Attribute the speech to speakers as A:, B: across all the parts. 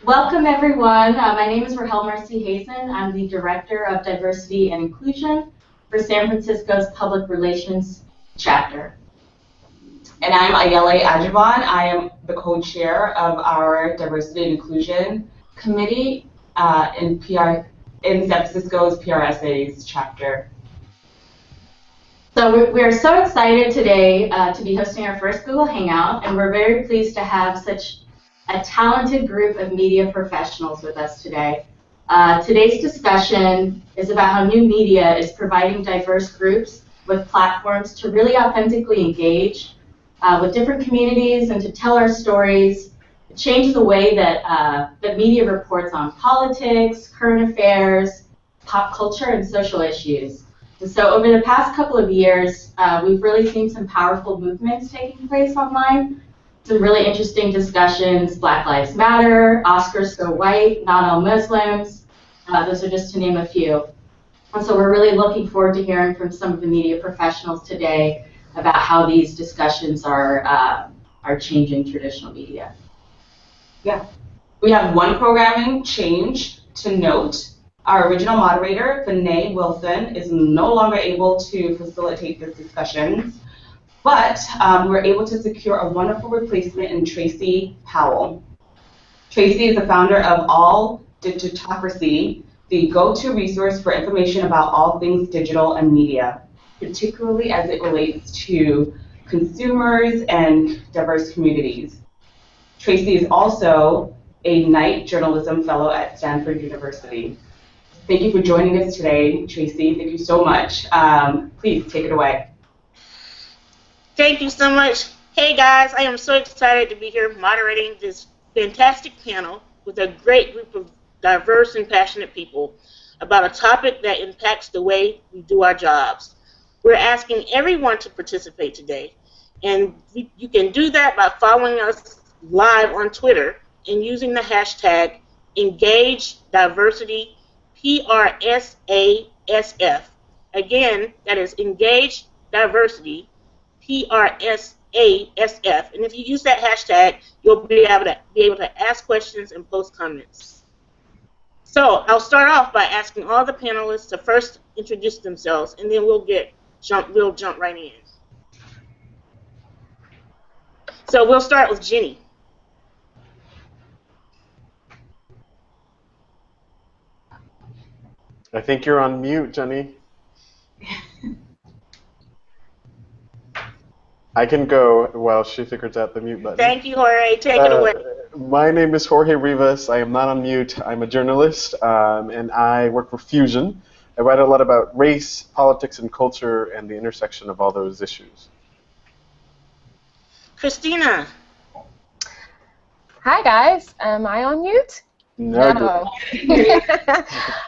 A: Welcome, everyone. My name is Rahel Marcy Hazen. I'm the Director of Diversity and Inclusion for San Francisco's Public Relations Chapter.
B: And I'm Ayele Ajivan. I am the co-chair of our Diversity and Inclusion Committee in San Francisco's PRSA's chapter.
A: So we're so excited today to be hosting our first Google Hangout, and we're very pleased to have such a talented group of media professionals with us today. Today's discussion is about how new media is providing diverse groups with platforms to really authentically engage with different communities and to tell our stories, change the way that media reports on politics, current affairs, pop culture, and social issues. And so over the past couple of years, we've really seen some powerful movements taking place online. Some really interesting discussions: Black Lives Matter, Oscars So White, Not All Muslims. Those are just to name a few. And so we're really looking forward to hearing from some of the media professionals today about how these discussions are changing traditional media.
B: Yeah. We have one programming change to note. Our original moderator, Benet Wilson, is no longer able to facilitate this discussion. But we were able to secure a wonderful replacement in Tracy Powell. Tracy is the founder of All Digitocracy, the go-to resource for information about all things digital and media, particularly as it relates to consumers and diverse communities. Tracy is also a Knight Journalism Fellow at Stanford University. Thank you for joining us today, Tracy. Thank you so much. Please take it away.
C: Thank you so much. Hey guys, I am so excited to be here moderating this fantastic panel with a great group of diverse and passionate people about a topic that impacts the way we do our jobs. We're asking everyone to participate today, and you can do that by following us live on Twitter and using the hashtag EngageDiversityPRSASF. Again, that is EngageDiversity PRSASF, and if you use that hashtag, you'll be able to ask questions and post comments. So I'll start off by asking all the panelists to first introduce themselves, and then we'll jump right in. So we'll start with Jenny.
D: I think you're on mute, Jenny. I can go while she figures out the mute button.
C: Thank you, Jorge. Take it away.
D: My name is Jorge Rivas. I am not on mute. I'm a journalist, and I work for Fusion. I write a lot about race, politics, and culture, and the intersection of all those issues.
C: Christina.
E: Hi, guys. Am I on mute?
D: No.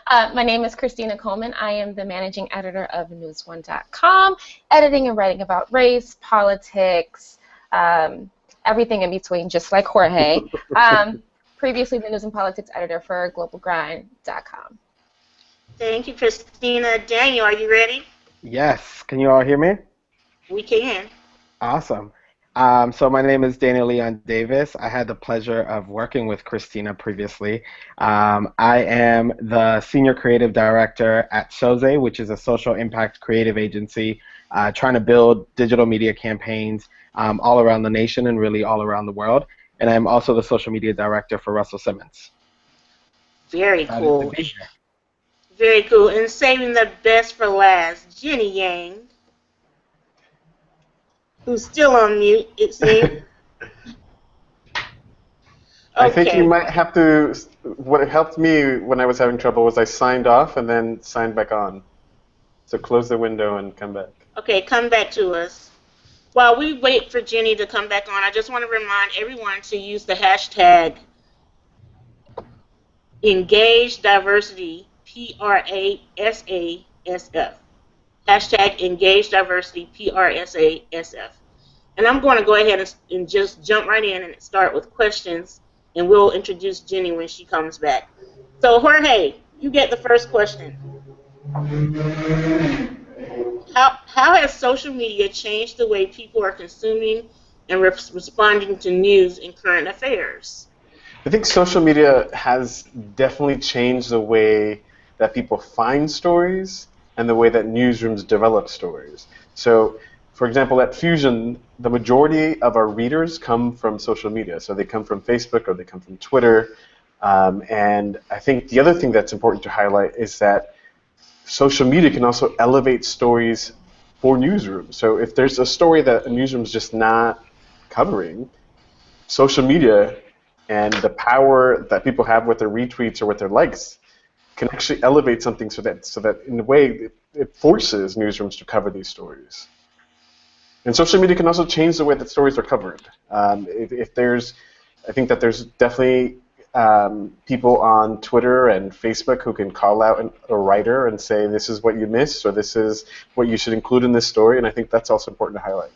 E: My name is Christina Coleman. I am the managing editor of NewsOne.com, editing and writing about race, politics, everything in between, just like Jorge. Previously, the news and politics editor for GlobalGrind.com.
C: Thank you, Christina. Daniel, are you ready?
F: Yes. Can you all hear me?
C: We can.
F: Awesome. So my name is Daniel Leon Davis. I had the pleasure of working with Christina previously. I am the Senior Creative Director at SOZE, which is a social impact creative agency trying to build digital media campaigns all around the nation and really all around the world. And I'm also the Social Media Director for Russell Simmons.
C: Very cool. Very cool. And saving the best for last, Jenny Yang, who's still on mute, it seems.
D: I think you might have to, what helped me when I was having trouble was I signed off and then signed back on. So close the window and come back.
C: Okay, come back to us. While we wait for Jenny to come back on, I just want to remind everyone to use the hashtag EngageDiversityPRSASF. Hashtag EngageDiversityPRSASF. And I'm going to go ahead and just jump right in and start with questions, and we'll introduce Jenny when she comes back. So Jorge, you get the first question. How has social media changed the way people are consuming and responding to news and current affairs?
D: I think social media has definitely changed the way that people find stories and the way that newsrooms develop stories. So, for example, at Fusion, the majority of our readers come from social media. So they come from Facebook or they come from Twitter. And I think the other thing that's important to highlight is that social media can also elevate stories for newsrooms. So if there's a story that a newsroom's just not covering, social media and the power that people have with their retweets or with their likes can actually elevate something so that in a way it forces newsrooms to cover these stories. And social media can also change the way that stories are covered. I think that there's definitely people on Twitter and Facebook who can call out a writer and say, this is what you missed, or this is what you should include in this story, and I think that's also important to highlight.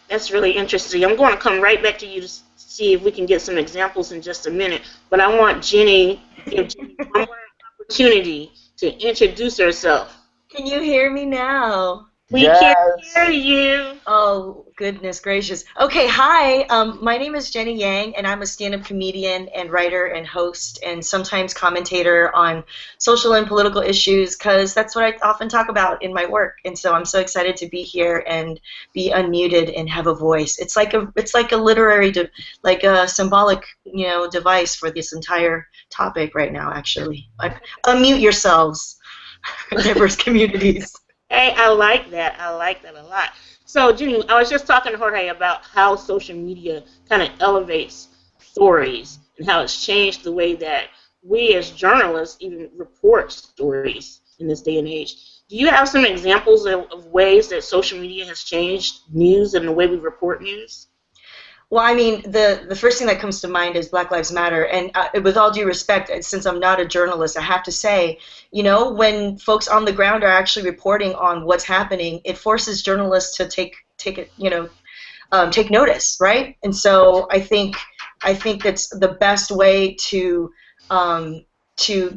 C: That's really interesting. I'm going to come right back to you to see if we can get some examples in just a minute, but I want Jenny to give Jenny one more opportunity to introduce herself.
G: Can you hear me now?
C: We can hear you.
G: Oh, goodness gracious. Okay, hi. My name is Jenny Yang, and I'm a stand-up comedian and writer and host and sometimes commentator on social and political issues, because that's what I often talk about in my work. And so I'm so excited to be here and be unmuted and have a voice. It's like a literary, like a symbolic, device for this entire topic right now. Actually, unmute yourselves, diverse communities.
C: Hey, I like that. I like that a lot. So, Jenny, I was just talking to Jorge about how social media kind of elevates stories and how it's changed the way that we as journalists even report stories in this day and age. Do you have some examples of ways that social media has changed news and the way we report news?
G: Well, I mean, the first thing that comes to mind is Black Lives Matter. And with all due respect, since I'm not a journalist, I have to say, when folks on the ground are actually reporting on what's happening, it forces journalists to take notice, right? And so I think that's the best way to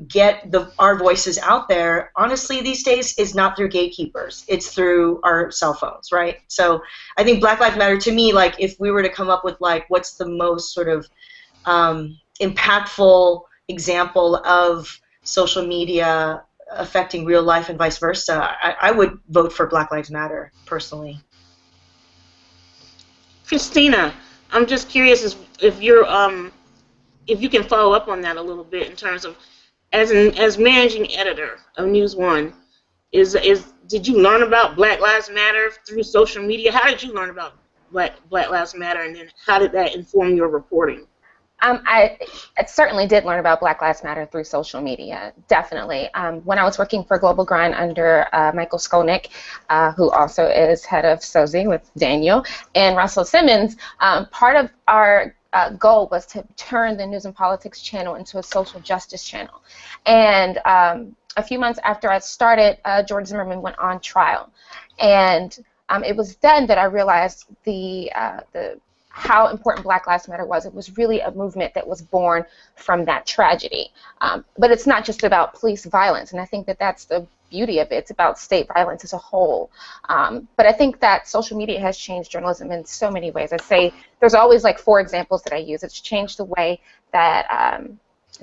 G: get our voices out there, honestly, these days, is not through gatekeepers. It's through our cell phones, right? So I think Black Lives Matter, to me, like, if we were to come up with, like, what's the most sort of impactful example of social media affecting real life and vice versa, I would vote for Black Lives Matter, personally.
C: Christina, I'm just curious if you're if you can follow up on that a little bit in terms of, as managing editor of News One, did you learn about Black Lives Matter through social media? How did you learn about Black Lives Matter, and then how did that inform your reporting?
E: I certainly did learn about Black Lives Matter through social media, definitely. When I was working for Global Grind under Michael Skolnick, who also is head of SOZE with Daniel, and Russell Simmons, part of our goal was to turn the News and Politics channel into a social justice channel. And a few months after I started, George Zimmerman went on trial. And it was then that I realized how important Black Lives Matter was. It was really a movement that was born from that tragedy. But it's not just about police violence, and I think that that's the beauty of it. It's about state violence as a whole. But I think that social media has changed journalism in so many ways. I say there's always like 4 examples that I use. It's changed the way that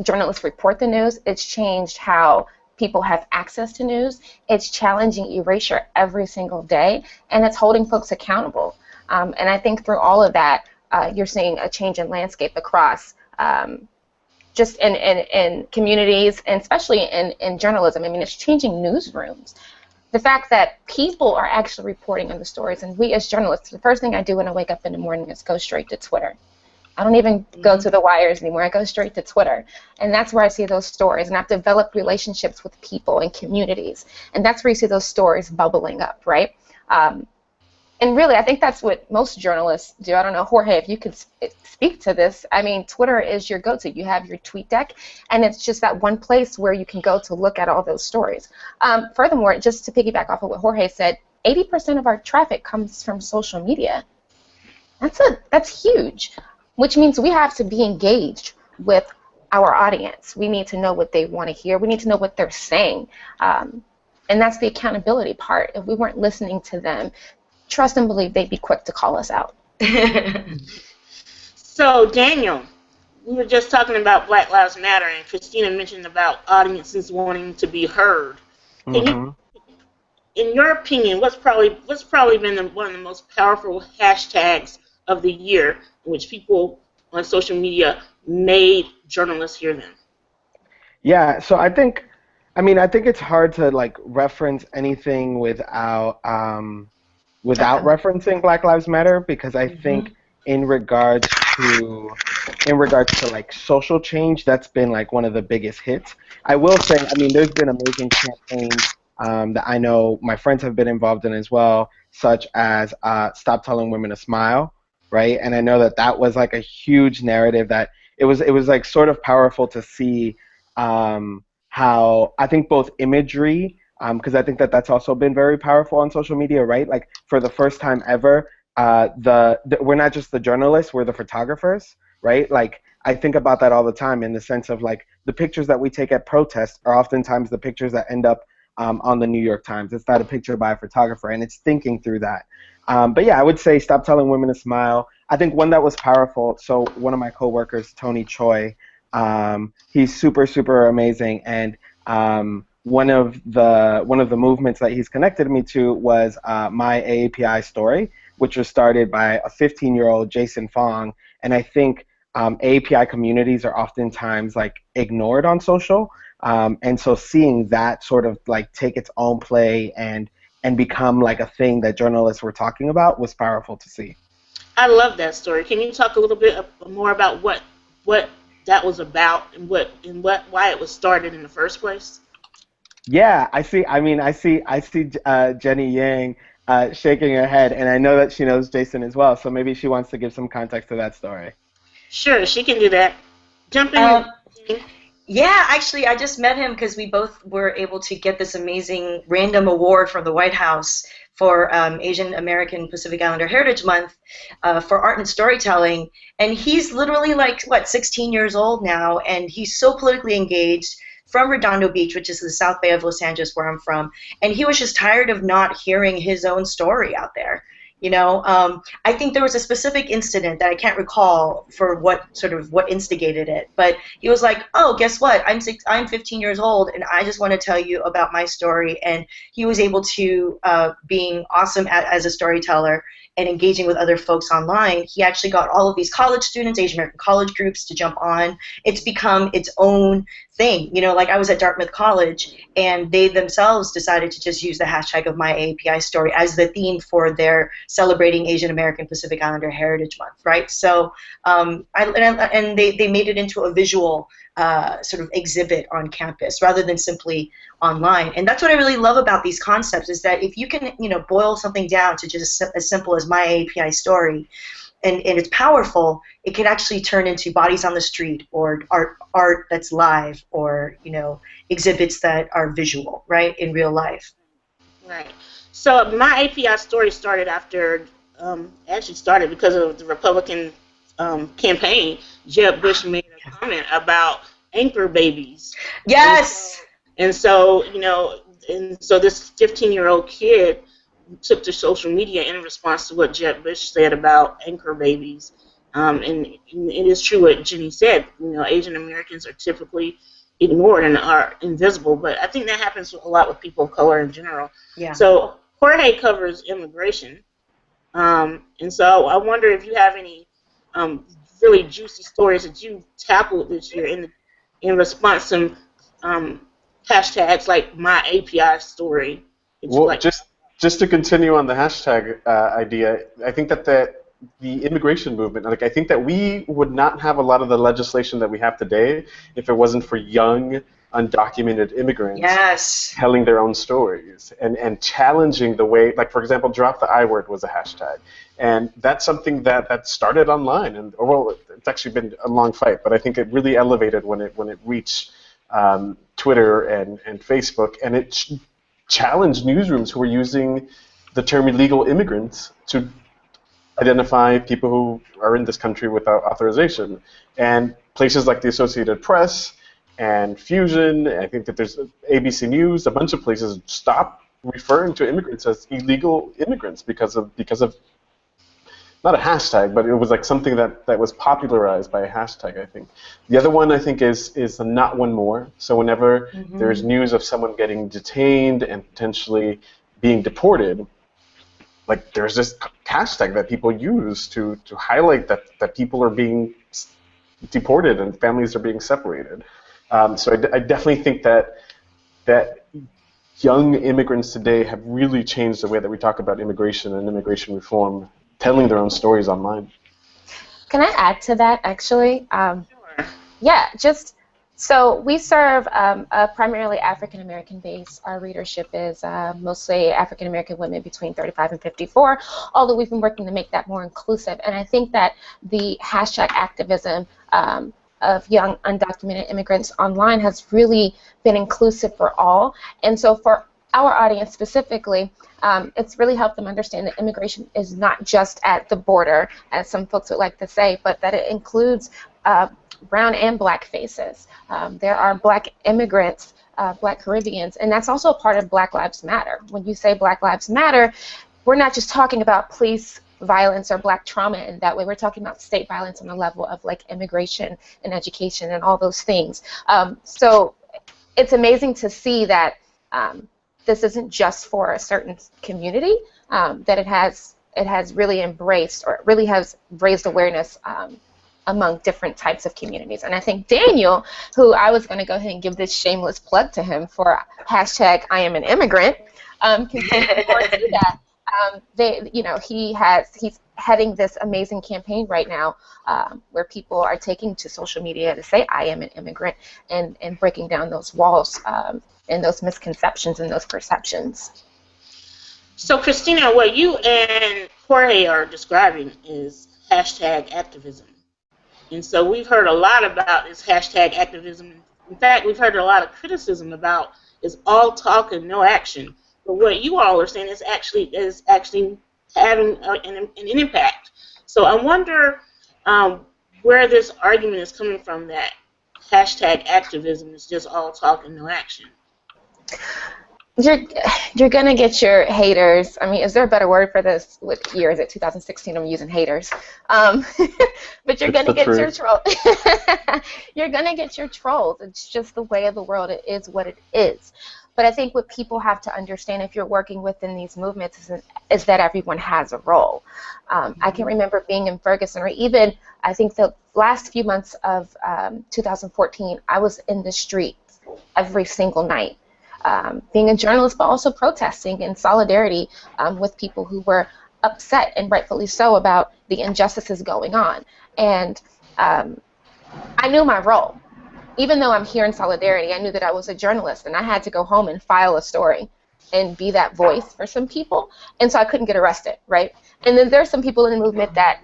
E: journalists report the news. It's changed how people have access to news. It's challenging erasure every single day, and it's holding folks accountable. And I think through all of that, you're seeing a change in landscape across just in communities, and especially in journalism. I mean, it's changing newsrooms. The fact that people are actually reporting on the stories, and we as journalists, the first thing I do when I wake up in the morning is go straight to Twitter. I don't even go to the wires anymore. I go straight to Twitter. And that's where I see those stories. And I've developed relationships with people and communities. And that's where you see those stories bubbling up, right? And really, I think that's what most journalists do. I don't know, Jorge, if you could speak to this. I mean, Twitter is your go-to. You have your tweet deck, and it's just that one place where you can go to look at all those stories. Furthermore, just to piggyback off of what Jorge said, 80% of our traffic comes from social media. That's huge, which means we have to be engaged with our audience. We need to know what they want to hear. We need to know what they're saying. And that's the accountability part. If we weren't listening to them, trust and believe they'd be quick to call us out.
C: So, Daniel, we were just talking about Black Lives Matter, and Christina mentioned about audiences wanting to be heard. Can you, in your opinion, what's probably been one of the most powerful hashtags of the year in which people on social media made journalists hear them?
F: Yeah, so I think it's hard to like reference anything without referencing Black Lives Matter, because I think in regards to like social change, that's been like one of the biggest hits. I will say, I mean, there's been amazing campaigns that I know my friends have been involved in as well, such as Stop Telling Women to Smile, right? And I know that that was like a huge narrative that it was like sort of powerful to see how I think both imagery, because I think that that's also been very powerful on social media, right? Like for the first time ever, we're not just the journalists, we're the photographers, right? Like I think about that all the time in the sense of like the pictures that we take at protests are oftentimes the pictures that end up on the New York Times. It's not a picture by a photographer, and it's thinking through that. But yeah, I would say Stop Telling Women to Smile. I think one that was powerful, so one of my coworkers, Tony Choi, he's super, super amazing, and one of the movements that he's connected me to was My AAPI Story, which was started by a 15-year-old Jason Fong, and I think AAPI communities are oftentimes like ignored on social, and so seeing that sort of like take its own play and become like a thing that journalists were talking about was powerful to see.
C: I love that story. Can you talk a little bit more about what that was about and why it was started in the first place?
F: Yeah, I see Jenny Yang shaking her head, and I know that she knows Jason as well, so maybe she wants to give some context to that story.
C: Sure, she can do that. Jump in.
G: Yeah, actually, I just met him because we both were able to get this amazing random award from the White House for Asian American Pacific Islander Heritage Month for art and storytelling. And he's literally like, 16 years old now, and he's so politically engaged, from Redondo Beach, which is the South Bay of Los Angeles, where I'm from. And he was just tired of not hearing his own story out there. You know, I think there was a specific incident that I can't recall for what instigated it, but he was like, "Oh, guess what? I'm 15 years old, and I just want to tell you about my story." And he was able to, being awesome as a storyteller and engaging with other folks online, he actually got all of these college students, Asian American college groups, to jump on. It's become its own thing. You know, like I was at Dartmouth College, and they themselves decided to just use the hashtag of My AAPI Story as the theme for their celebrating Asian American Pacific Islander Heritage Month, right? So, and they made it into a visual sort of exhibit on campus rather than simply online. And that's what I really love about these concepts, is that if you can, boil something down to just as simple as My AAPI Story, and it's powerful, it can actually turn into bodies on the street, or art that's live, or exhibits that are visual, right, in real life.
C: Right. So My API Story started after, started because of the Republican campaign. Jeb Bush made a comment about anchor babies.
G: Yes.
C: And so this 15-year-old kid took to social media in response to what Jeb Bush said about anchor babies. And it is true what Jenny said. Asian Americans are typically ignored and are invisible, but I think that happens a lot with people of color in general.
G: Yeah.
C: So Jorge covers immigration, and so I wonder if you have any really juicy stories that you tackled this year in response to hashtags like My API Story.
D: Well, just to continue on the hashtag idea, I think that the immigration movement, like I think that we would not have a lot of the legislation that we have today if it wasn't for young, undocumented immigrants telling their own stories and challenging the way, like for example, Drop the I Word was a hashtag. And that's something that started online, and it's actually been a long fight, but I think it really elevated when it reached Twitter and Facebook, and it challenged newsrooms who were using the term illegal immigrants to identify people who are in this country without authorization. And places like the Associated Press and Fusion, I think that there's ABC News, a bunch of places stopped referring to immigrants as illegal immigrants because of not a hashtag, but it was like something that was popularized by a hashtag, I think. The other one, I think, is the not one more. So whenever there's news of someone getting detained and potentially being deported, like there's this hashtag that people use to highlight that people are being deported and families are being separated. So I definitely think that young immigrants today have really changed the way that we talk about immigration and immigration reform, telling their own stories online.
E: Can I add to that, actually? Yeah, just so we serve a primarily African American base. Our readership is mostly African American women between 35 and 54, although we've been working to make that more inclusive. And I think that the hashtag activism of young undocumented immigrants online has really been inclusive for all. And so for our audience specifically, it's really helped them understand that immigration is not just at the border, as some folks would like to say, but that it includes brown and black faces. There are black immigrants, black Caribbeans, and that's also a part of Black Lives Matter. When you say Black Lives Matter, we're not just talking about police violence or black trauma in that way. We're talking about state violence on the level of like immigration and education and all those things. So it's amazing to see that this isn't just for a certain community, that it has really embraced, or really has raised awareness among different types of communities. And I think Daniel, who I was going to go ahead and give this shameless plug to him for hashtag I am an immigrant, can speak more to that. He's heading this amazing campaign right now where people are taking to social media to say I am an immigrant and breaking down those walls and those misconceptions and those perceptions.
C: So Christina, what you and Jorge are describing is hashtag activism. And so we've heard a lot about this hashtag activism. In fact, we've heard a lot of criticism about it's all talk and no action. But what you all are saying is actually having an impact. So I wonder where this argument is coming from that hashtag activism is just all talk and no action.
E: You're gonna get your haters. I mean, is there a better word for this? What year is it? 2016. I'm using haters. But you're gonna get your trolls. You're gonna get your trolls. It's just the way of the world. It is what it is. But I think what people have to understand if you're working within these movements is that everyone has a role. I can remember being in Ferguson, or even I think the last few months of 2014, I was in the streets every single night, being a journalist, but also protesting in solidarity with people who were upset, and rightfully so, about the injustices going on. And I knew my role. Even though I'm here in solidarity, I knew that I was a journalist, and I had to go home and file a story and be that voice for some people, and so I couldn't get arrested, right? And then there's some people in the movement that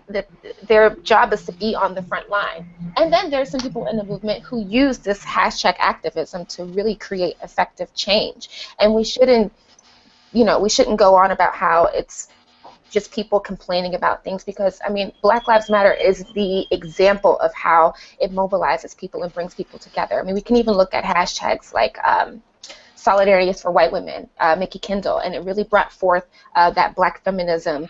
E: their job is to be on the front line. And then there's some people in the movement who use this hashtag activism to really create effective change. And we shouldn't go on about how it's just people complaining about things, because, I mean, Black Lives Matter is the example of how it mobilizes people and brings people together. I mean, we can even look at hashtags like Solidarity is for White Women, Mickey Kendall, and it really brought forth that black feminism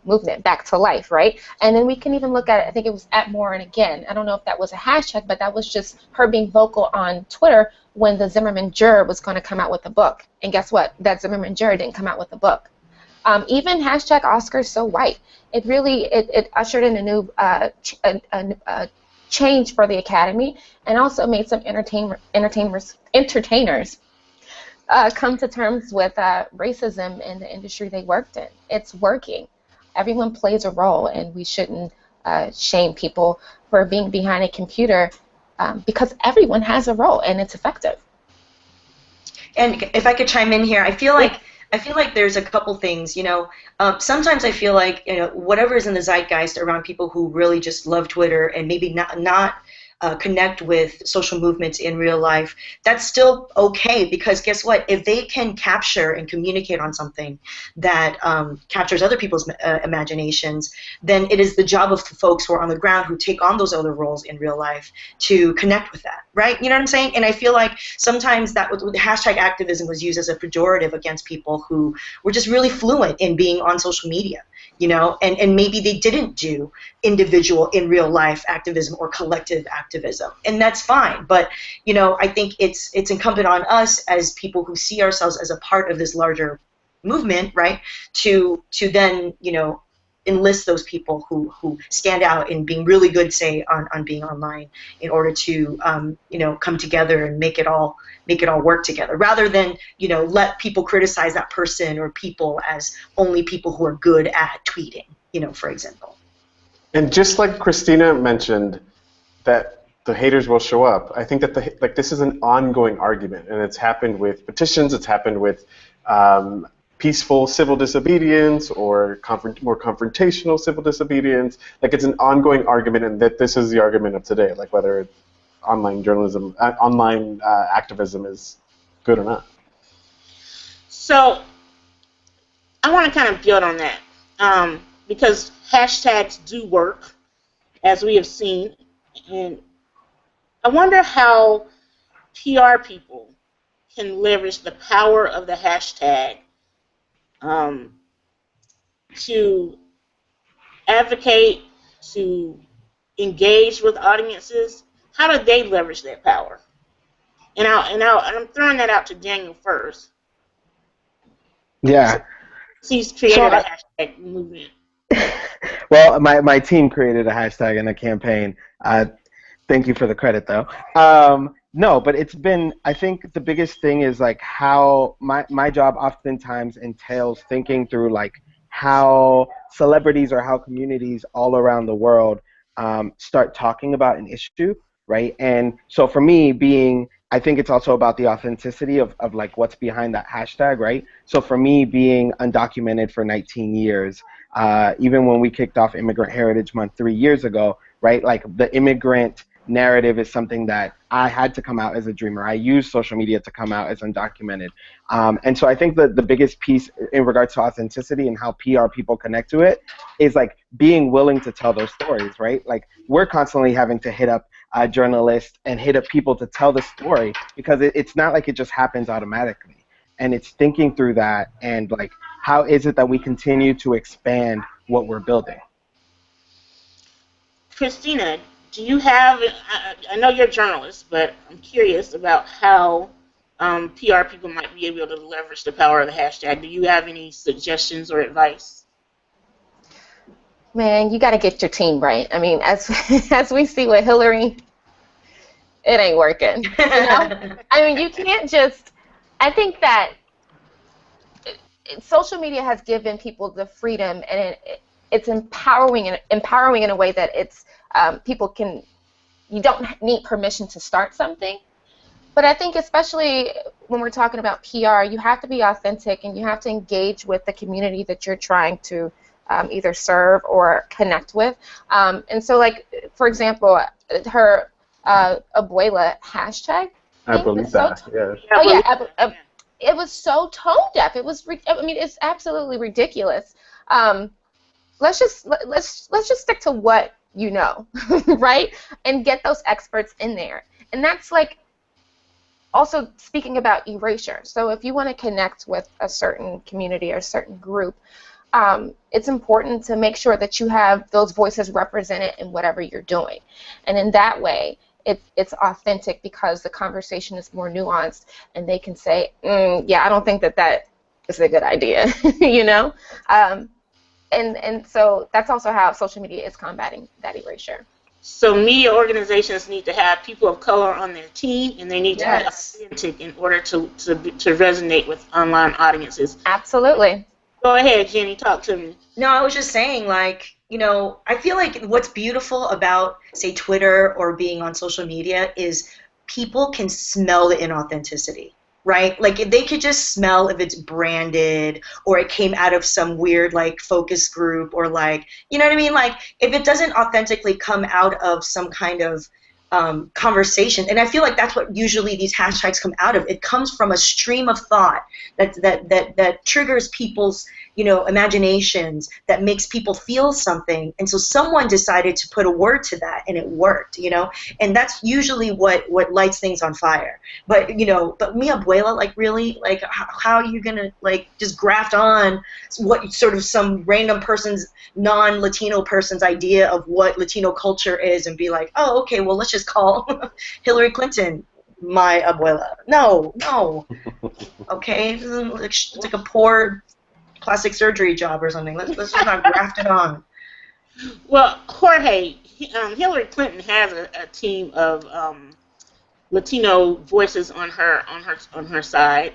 E: movement back to life, right? And then we can even look at, I think it was At More and Again. I don't know if that was a hashtag, but that was just her being vocal on Twitter when the Zimmerman juror was going to come out with a book. And guess what? That Zimmerman juror didn't come out with a book. Even hashtag Oscars So White. It really it ushered in a new change for the Academy, and also made some entertainers come to terms with racism in the industry they worked in. It's working. Everyone plays a role, and we shouldn't shame people for being behind a computer because everyone has a role, and it's effective.
G: And if I could chime in here, I feel like there's a couple things, sometimes I feel like, whatever is in the zeitgeist around people who really just love Twitter and maybe not connect with social movements in real life, that's still okay, because guess what? If they can capture and communicate on something that captures other people's imaginations, then it is the job of the folks who are on the ground who take on those other roles in real life to connect with that, right? You know what I'm saying? And I feel like sometimes that with hashtag activism was used as a pejorative against people who were just really fluent in being on social media, you know, and maybe they didn't do individual in real life activism or collective activism, and that's fine. But you know, I think it's incumbent on us as people who see ourselves as a part of this larger movement, right, to then, you know, enlist those people who stand out in being really good, say, on being online, in order to you know, come together and make it all work together, rather than, you know, let people criticize that person or people as only people who are good at tweeting, you know, for example.
D: And just like Christina mentioned, that the haters will show up, I think that this is an ongoing argument, and it's happened with petitions, it's happened with peaceful civil disobedience or more confrontational civil disobedience. Like, it's an ongoing argument, and that this is the argument of today, like whether online journalism, online activism is good or not.
C: So I want to kind of build on that, because hashtags do work, as we have seen, and I wonder how PR people can leverage the power of the hashtag to advocate, to engage with audiences. How do they leverage that power? And I'm throwing that out to Daniel first.
F: Yeah.
C: He's created a hashtag movement.
F: Well, my team created a hashtag and a campaign. Thank you for the credit, though. No, but it's been, I think the biggest thing is like how my job oftentimes entails thinking through like how celebrities or how communities all around the world start talking about an issue, right? And so for me, I think it's also about the authenticity of like what's behind that hashtag, right? So for me, being undocumented for 19 years, even when we kicked off Immigrant Heritage Month 3 years ago, right? Like the immigrant narrative is something that I had to come out as a dreamer. I used social media to come out as undocumented. And so I think that the biggest piece in regards to authenticity and how PR people connect to it is like being willing to tell those stories, right? Like we're constantly having to hit up journalists and hit up people to tell the story, because it's not like it just happens automatically. And it's thinking through that and like, how is it that we continue to expand what we're building?
C: Christina, do you have, I know you're a journalist, but I'm curious about how PR people might be able to leverage the power of the hashtag. Do you have any suggestions or advice?
E: Man, you got to get your team right. I mean, as we see with Hillary, it ain't working. You know? I mean, you can't just, I think that social media has given people the freedom, and it's empowering in a way that it's people can, you don't need permission to start something. But I think especially when we're talking about PR, you have to be authentic and you have to engage with the community that you're trying to either serve or connect with. And so, like, for example, her abuela hashtag.
D: I believe that, yeah.
E: Oh, yeah. It was so tone deaf. It was, I mean, it's absolutely ridiculous. Let's just stick to what you know, right? And get those experts in there. And that's like also speaking about erasure. So if you want to connect with a certain community or a certain group, it's important to make sure that you have those voices represented in whatever you're doing. And in that way, it's authentic because the conversation is more nuanced, and they can say, yeah, I don't think that is a good idea, you know? And so that's also how social media is combating that erasure.
C: So media organizations need to have people of color on their team, and they need to be authentic in order to resonate with online audiences.
E: Absolutely.
C: Go ahead, Jenny, talk to me.
G: No, I was just saying, like, you know, I feel like what's beautiful about, say, Twitter or being on social media is people can smell the inauthenticity, right? Like, if they could just smell if it's branded or it came out of some weird, like, focus group, or, like, you know what I mean? Like, if it doesn't authentically come out of some kind of conversation. And I feel like that's what usually these hashtags come out of. It comes from a stream of thought that triggers people's, imaginations, that makes people feel something. And so someone decided to put a word to that, and it worked, And that's usually what lights things on fire. But, but mi abuela, like, really? Like, how are you going to, like, just graft on what sort of some random person's, non-Latino person's idea of what Latino culture is and be like, oh, okay, well, let's just call Hillary Clinton my abuela. No. Okay? It's like a poor plastic surgery job or something. Let's just not graft it on.
C: Well, Jorge, Hillary Clinton has a team of Latino voices on her side.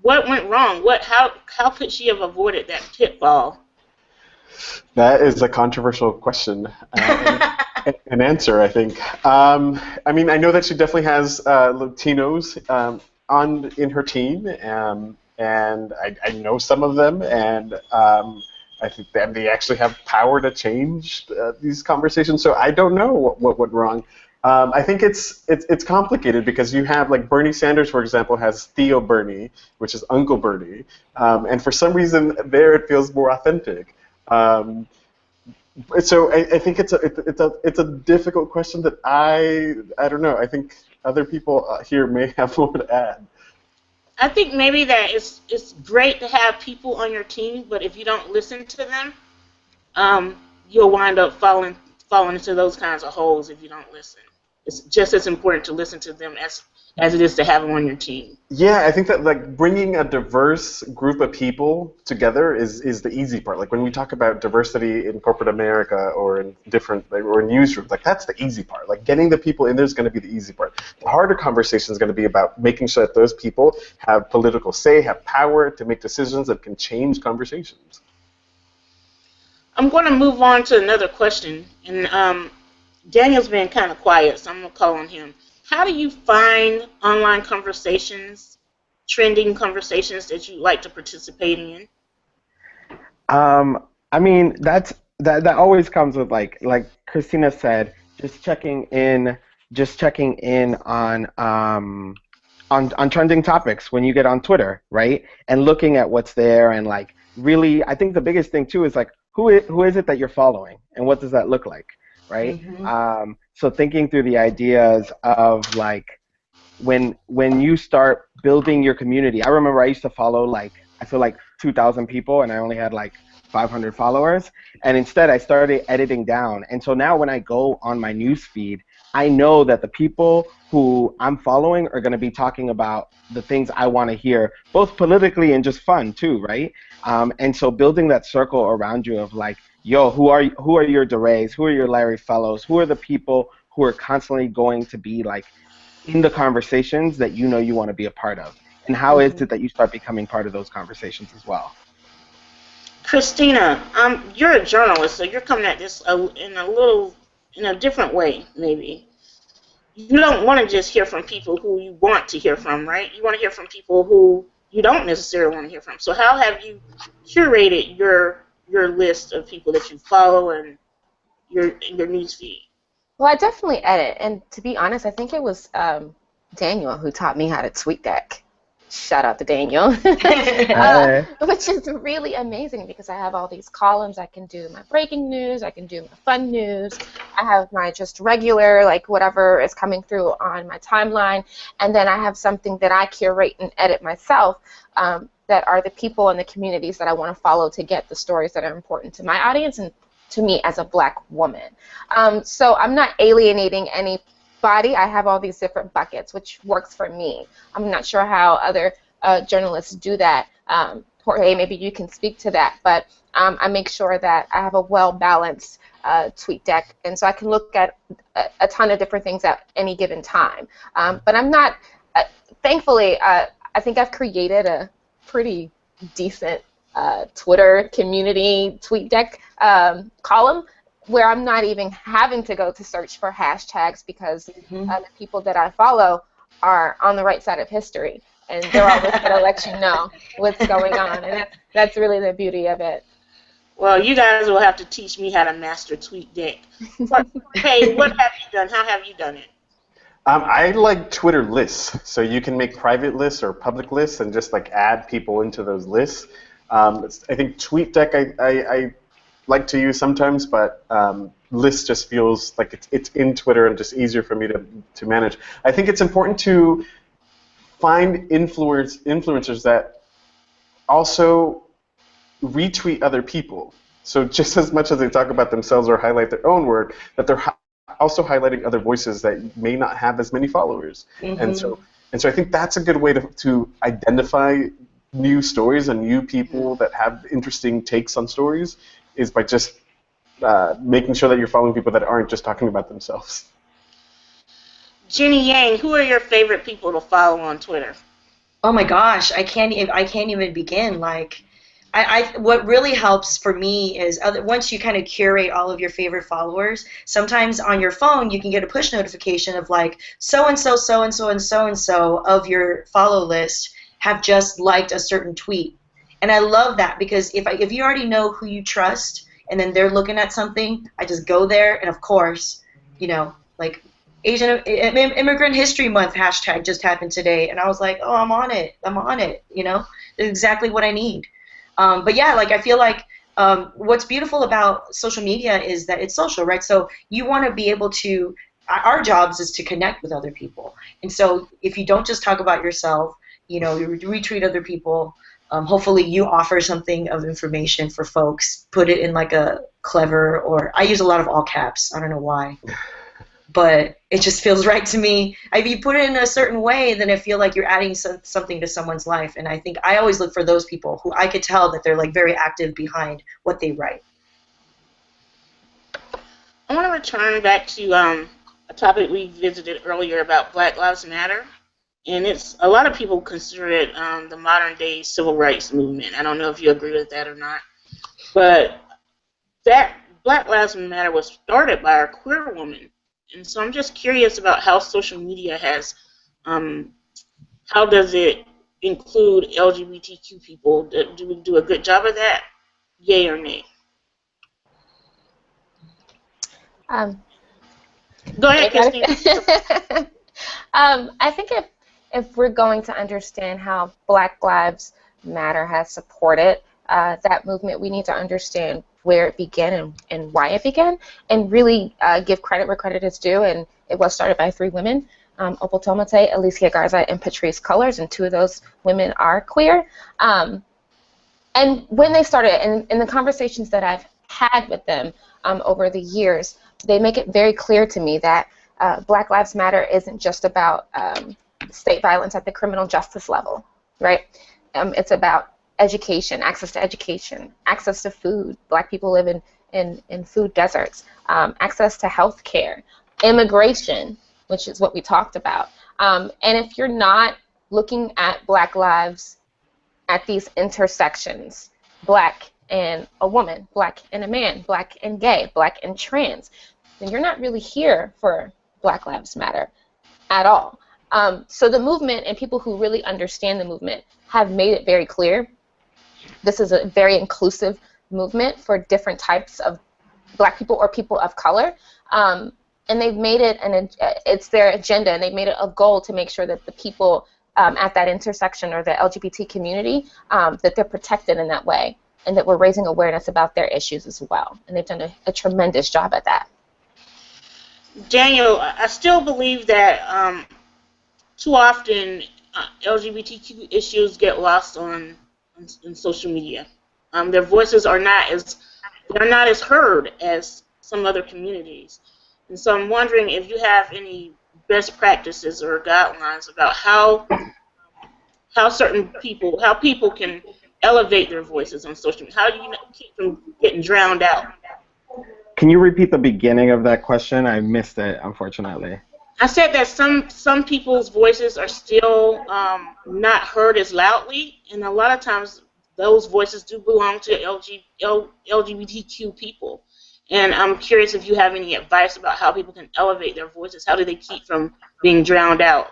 C: What went wrong? How could she have avoided that pitfall?
D: That is a controversial question and answer, I think. I mean, I know that she definitely has Latinos in her team, and I know some of them, and I think that they actually have power to change these conversations. So I don't know what went wrong. I think it's complicated because you have, like, Bernie Sanders, for example, has Theo Bernie, which is Uncle Bernie, and for some reason there it feels more authentic. So I think it's a difficult question that I don't know. I think other people here may have more to add.
C: I think maybe that it's great to have people on your team, but if you don't listen to them, you'll wind up falling into those kinds of holes if you don't listen. It's just as important to listen to them as it is to have them on your team.
D: Yeah, I think that, like, bringing a diverse group of people together is the easy part. Like, when we talk about diversity in corporate America or in or in newsrooms, like, that's the easy part. Like, getting the people in there is going to be the easy part. The harder conversation is going to be about making sure that those people have political say, have power to make decisions that can change conversations.
C: I'm going to move on to another question, and Daniel's been kind of quiet, so I'm going to call on him. How do you find online conversations, trending conversations that you like to participate in?
F: I mean, that always comes with, like Christina said, just checking in on trending topics when you get on Twitter, right? And looking at what's there, and, like, really, I think the biggest thing too is, like, who is it that you're following, and what does that look like, right? Mm-hmm. So thinking through the ideas of, like, when you start building your community. I remember I used to follow, like, I feel like 2,000 people, and I only had, like, 500 followers, and instead I started editing down. And so now when I go on my news feed, I know that the people who I'm following are going to be talking about the things I want to hear, both politically and just fun too, right? And so building that circle around you of, like, yo, who are your DeRays, who are your Larry Fellows, who are the people who are constantly going to be, like, in the conversations that you want to be a part of, and how is it that you start becoming part of those conversations as well?
C: Christina, you're a journalist, so you're coming at this in a different way, maybe. You don't want to just hear from people who you want to hear from, right? You want to hear from people who you don't necessarily want to hear from. So how have you curated your list of people that you follow and your news feed?
E: Well, I definitely edit, and to be honest, I think it was Daniel who taught me how to tweet deck. Shout out to Daniel. Which is really amazing because I have all these columns. I can do my breaking news, I can do my fun news, I have my just regular, like, whatever is coming through on my timeline, and then I have something that I curate and edit myself that are the people and the communities that I want to follow to get the stories that are important to my audience and to me as a Black woman. So I'm not alienating any body. I have all these different buckets, which works for me. I'm not sure how other journalists do that. Jorge, maybe you can speak to that, but I make sure that I have a well-balanced tweet deck, and so I can look at a ton of different things at any given time. But I'm not, thankfully, I think I've created a pretty decent Twitter community tweet deck column where I'm not even having to go to search for hashtags because the people that I follow are on the right side of history, and they're always going to let you know what's going on, and that's really the beauty of it.
C: Well, you guys will have to teach me how to master TweetDeck. Hey, what have you done? How have you done it?
D: I like Twitter lists, so you can make private lists or public lists and just like add people into those lists. I think TweetDeck I like to use sometimes, but lists just feels like it's in Twitter and just easier for me to manage. I think it's important to find influencers that also retweet other people. So just as much as they talk about themselves or highlight their own work, that they're also highlighting other voices that may not have as many followers.
G: Mm-hmm.
D: And so I think that's a good way to identify new stories and new people that have interesting takes on stories, is by just making sure that you're following people that aren't just talking about themselves.
C: Jenny Yang, who are your favorite people to follow on Twitter?
G: Oh my gosh, I can't even begin. Like, what really helps for me is once you kind of curate all of your favorite followers, sometimes on your phone you can get a push notification of like so and so, so and so, and so and so of your follow list have just liked a certain tweet, and I love that because if you already know who you trust and then they're looking at something, I just go there, and of course, like Asian Immigrant History Month hashtag just happened today, and I was like, oh, I'm on it, it's exactly what I need. But yeah, like I feel like what's beautiful about social media is that it's social, right? So you want to be able to, our jobs is to connect with other people. And so if you don't just talk about yourself, you retweet other people, hopefully you offer something of information for folks, put it in like a clever, or I use a lot of all caps, I don't know why. But it just feels right to me. If you put it in a certain way, then I feel like you're adding something to someone's life. And I think I always look for those people who I could tell that they're like very active behind what they write.
C: I want to return back to a topic we visited earlier about Black Lives Matter. And it's a lot of people consider it the modern day civil rights movement. I don't know if you agree with that or not. But that Black Lives Matter was started by a queer woman. And so I'm just curious about how social media has, how does it include LGBTQ people? Do we do a good job of that? Yay or nay? Go ahead, Christina.
E: I think if we're going to understand how Black Lives Matter has supported that movement, we need to understand where it began and why it began, and really give credit where credit is due. And it was started by 3 women, Opal Tomate, Alicia Garza, and Patrice Cullors, and 2 of those women are queer. And when they started, and in the conversations that I've had with them over the years, they make it very clear to me that Black Lives Matter isn't just about state violence at the criminal justice level, right? It's about education, access to food. Black people live in food deserts, access to health care, immigration, which is what we talked about. And if you're not looking at Black lives at these intersections, Black and a woman, Black and a man, Black and gay, Black and trans, then you're not really here for Black Lives Matter at all. So the movement and people who really understand the movement have made it very clear. This is a very inclusive movement for different types of Black people or people of color, and they've made it, it's their agenda, and they've made it a goal to make sure that the people at that intersection, or the LGBT community, that they're protected in that way, and that we're raising awareness about their issues as well. And they've done a tremendous job at that.
C: Daniel, I still believe that too often LGBTQ issues get lost on social media. Their voices are not as heard as some other communities. And so I'm wondering if you have any best practices or guidelines about how people can elevate their voices on social media. How do you keep them getting drowned out?
F: Can you repeat the beginning of that question? I missed it, unfortunately.
C: I said that some people's voices are still not heard as loudly, and a lot of times those voices do belong to LGBTQ people. And I'm curious if you have any advice about how people can elevate their voices. How do they keep from being drowned out?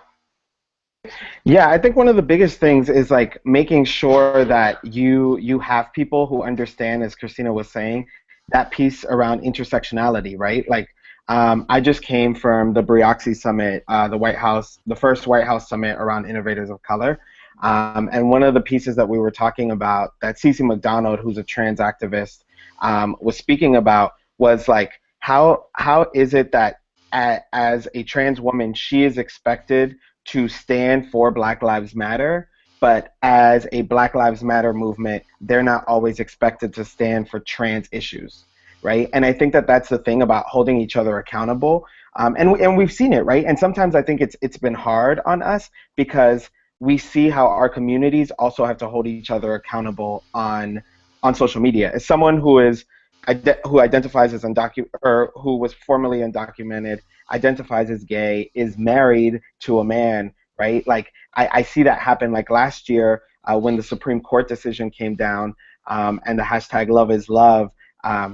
F: Yeah, I think one of the biggest things is like making sure that you have people who understand, as Christina was saying, that piece around intersectionality, right? Like, I just came from the Brioxy Summit, the White House, the first White House Summit around innovators of color. And one of the pieces that we were talking about that Cece McDonald, who's a trans activist, was speaking about was like, how is it that as a trans woman, she is expected to stand for Black Lives Matter, but as a Black Lives Matter movement, they're not always expected to stand for trans issues, right? And I think that that's the thing about holding each other accountable. And we've seen it, right? And sometimes I think it's been hard on us because we see how our communities also have to hold each other accountable on social media. As someone who is who identifies as undocumented, or who was formerly undocumented, identifies as gay, is married to a man, right? Like, I see that happen. Like last year, when the Supreme Court decision came down, and the hashtag Love is Love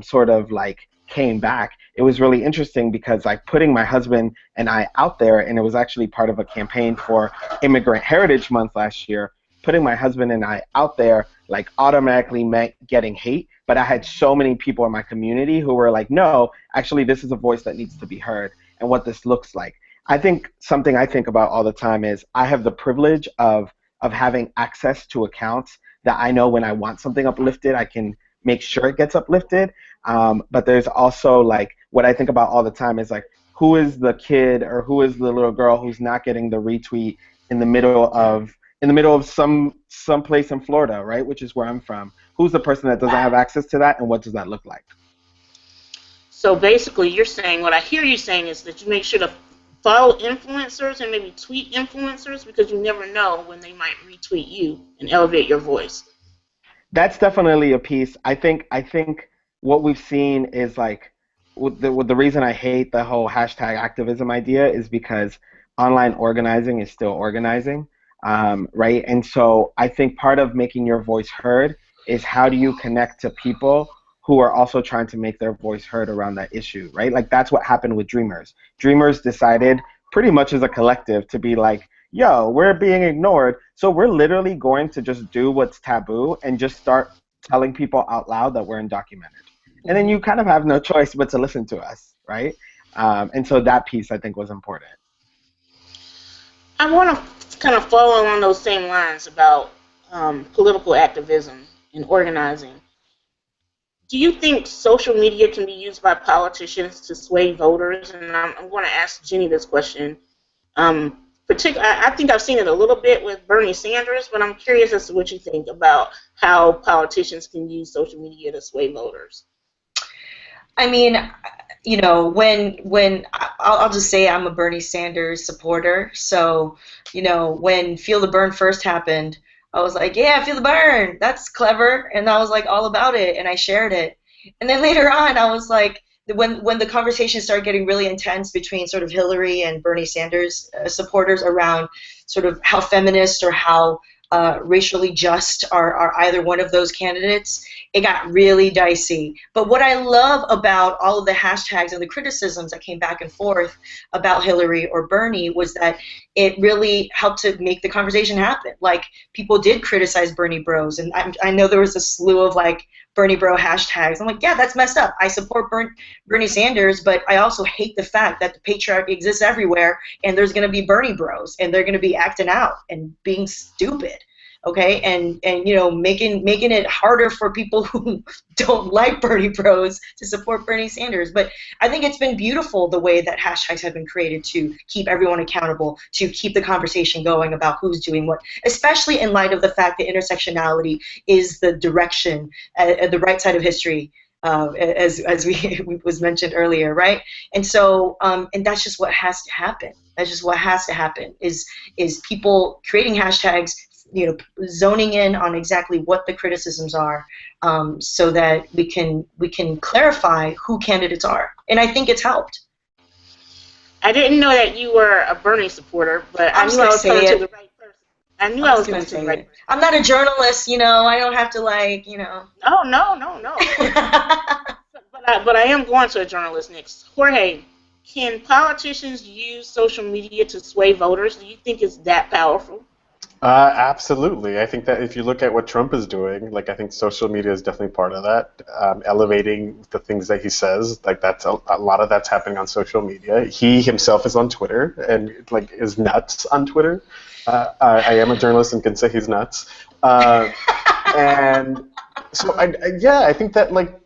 F: sort of like came back, it was really interesting because like putting my husband and I out there, and it was actually part of a campaign for Immigrant Heritage Month last year, putting my husband and I out there like automatically meant getting hate. But I had so many people in my community who were like, no, actually this is a voice that needs to be heard and what this looks like. I think something I think about all the time is I have the privilege of having access to accounts that I know when I want something uplifted, I can make sure it gets uplifted. But there's also like what I think about all the time is like, who is the kid or who is the little girl who's not getting the retweet in the middle of some place in Florida, right, which is where I'm from? Who's the person that doesn't have access to that, and what does that look like?
C: So basically, you're saying, what I hear you saying is that you make sure to follow influencers and maybe tweet influencers because you never know when they might retweet you and elevate your voice.
F: That's definitely a piece. I think what we've seen is like, with the reason I hate the whole hashtag activism idea is because online organizing is still organizing. Right? And so I think part of making your voice heard is how do you connect to people who are also trying to make their voice heard around that issue, right? Like that's what happened with Dreamers. Dreamers decided pretty much as a collective to be like, yo, we're being ignored, so we're literally going to just do what's taboo and just start telling people out loud that we're undocumented. And then you kind of have no choice but to listen to us, right? And so that piece I think was important.
C: I want to kind of follow along those same lines about political activism and organizing. Do you think social media can be used by politicians to sway voters? And I'm going to ask Jenny this question. I think I've seen it a little bit with Bernie Sanders, but I'm curious as to what you think about how politicians can use social media to sway voters.
G: I mean, you know, when I'll just say I'm a Bernie Sanders supporter. So, you know, when Feel the Burn first happened, I was like, yeah, feel the burn. That's clever. And I was like all about it, and I shared it. And then later on, I was like, when the conversation started getting really intense between sort of Hillary and Bernie Sanders supporters around sort of how feminist or how racially just are either one of those candidates, it got really dicey. But what I love about all of the hashtags and the criticisms that came back and forth about Hillary or Bernie was that it really helped to make the conversation happen. Like, people did criticize Bernie bros, and I know there was a slew of like Bernie bro hashtags. I'm like, yeah, that's messed up. I support Bernie Sanders, but I also hate the fact that the patriarchy exists everywhere, and there's going to be Bernie bros, and they're going to be acting out and being stupid. Okay, and you know, making it harder for people who don't like Bernie bros to support Bernie Sanders. But I think it's been beautiful the way that hashtags have been created to keep everyone accountable, to keep the conversation going about who's doing what, especially in light of the fact that intersectionality is the direction at the right side of history, as we was mentioned earlier, right? And so, and that's just what has to happen. That's just what has to happen is people creating hashtags, you know, zoning in on exactly what the criticisms are, so that we can clarify who candidates are. And I think it's helped.
C: I didn't know that you were a Bernie supporter, but I knew I was coming to the right person. I knew I was coming to the right person.
G: I'm not a journalist, you know. I don't have to, like, you know.
C: Oh, no. But I am going to a journalist next. Jorge, Can politicians use social media to sway voters? Do you think it's that powerful?
D: Absolutely. I think that if you look at what Trump is doing, like I think social media is definitely part of that. Elevating the things that he says, like that's a lot of that's happening on social media. He himself is on Twitter and like is nuts on Twitter. I am a journalist and can say he's nuts. And so I think that like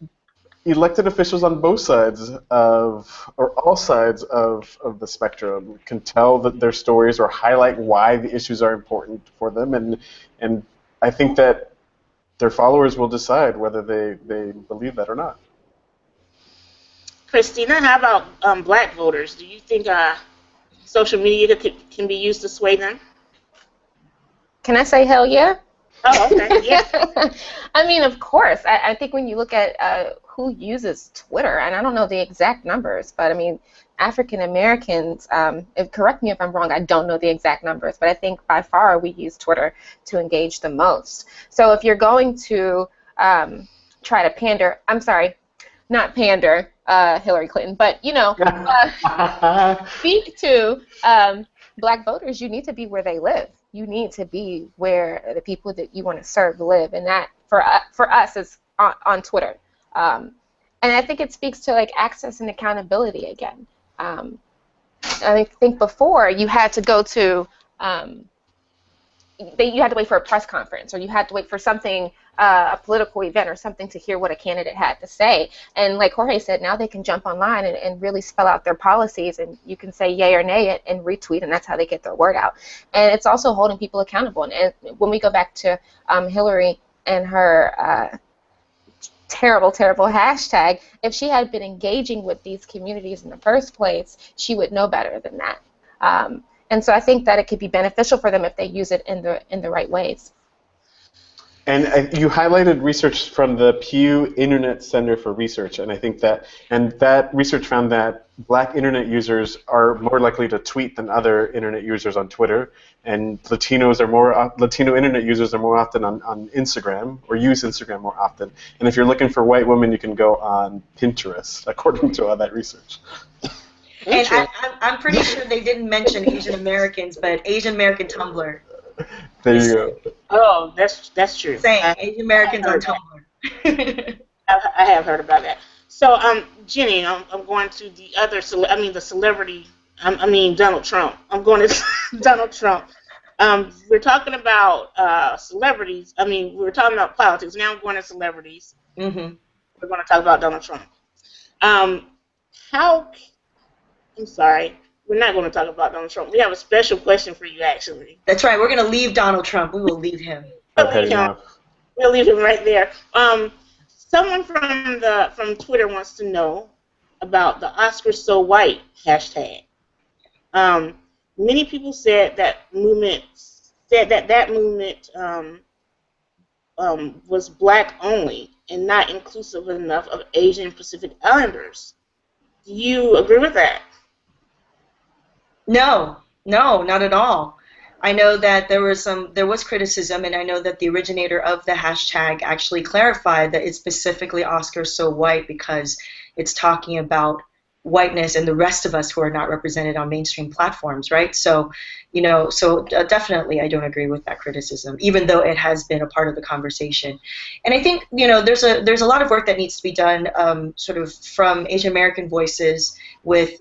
D: elected officials on both sides of, or all sides of the spectrum can tell their stories or highlight why the issues are important for them, and I think that their followers will decide whether they believe that or not.
C: Christina, how about black voters? Do you think social media can be used to sway them?
E: Can I say hell yeah?
C: Oh, okay. Yeah.
E: I mean, of course. I think when you look at who uses Twitter, and I don't know the exact numbers, but I mean, African Americans, correct me if I'm wrong, I don't know the exact numbers, but I think by far we use Twitter to engage the most. So if you're going to try to pander, I'm sorry, not pander, Hillary Clinton, but, you know, speak to black voters, you need to be where they live. You need to be where the people that you want to serve live, and that for us is on Twitter. And I think it speaks to like access and accountability again. I think before you had to go to you had to wait for a press conference, or you had to wait for something, a political event or something, to hear what a candidate had to say. And like Jorge said, now they can jump online and really spell out their policies, and you can say yay or nay and retweet, and that's how they get their word out. And it's also holding people accountable. And when we go back to Hillary and her terrible hashtag, if she had been engaging with these communities in the first place, she would know better than that. And so I think that it could be beneficial for them if they use it in the right ways.
D: And you highlighted research from the Pew Internet Center for Research, and I think that research found that black internet users are more likely to tweet than other internet users on Twitter, and Latino internet users are more often on Instagram, or use Instagram more often. And if you're looking for white women, you can go on Pinterest, according to all that research.
G: And I'm pretty sure they didn't mention Asian Americans, but Asian American Tumblr.
D: There you go.
C: Oh, that's true.
G: Same. Asian Americans on Tumblr.
C: I have heard about that. So, Jenny, I'm going to the other, the celebrity, Donald Trump. I'm going to Donald Trump. We're talking about celebrities. We were talking about politics. Now I'm going to celebrities. Mm-hmm. We're going to talk about Donald Trump. I'm sorry. We're not going to talk about Donald Trump. We have a special question for you, actually.
G: That's right. We're going to leave Donald Trump. We will leave him.
C: We'll leave him right there. Someone from Twitter wants to know about the Oscars So White hashtag. Many people said that movement was black only and not inclusive enough of Asian Pacific Islanders. Do you agree with that?
G: No, not at all. I know that there was criticism, and I know that the originator of the hashtag actually clarified that it's specifically Oscars So White because it's talking about whiteness and the rest of us who are not represented on mainstream platforms, right? So, definitely I don't agree with that criticism, even though it has been a part of the conversation. And I think, there's a lot of work that needs to be done sort of from Asian American voices with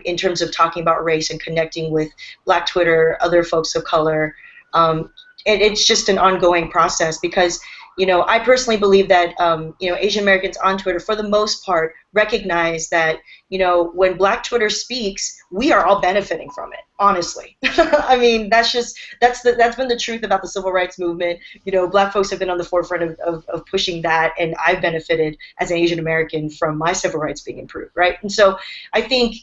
G: in terms of talking about race and connecting with Black Twitter, other folks of color. And it's just an ongoing process because, I personally believe that, Asian Americans on Twitter, for the most part, recognize that, when Black Twitter speaks, we are all benefiting from it, honestly. I mean, that's been the truth about the civil rights movement. Black folks have been on the forefront of pushing that, and I've benefited as an Asian American from my civil rights being improved, right? And so I think,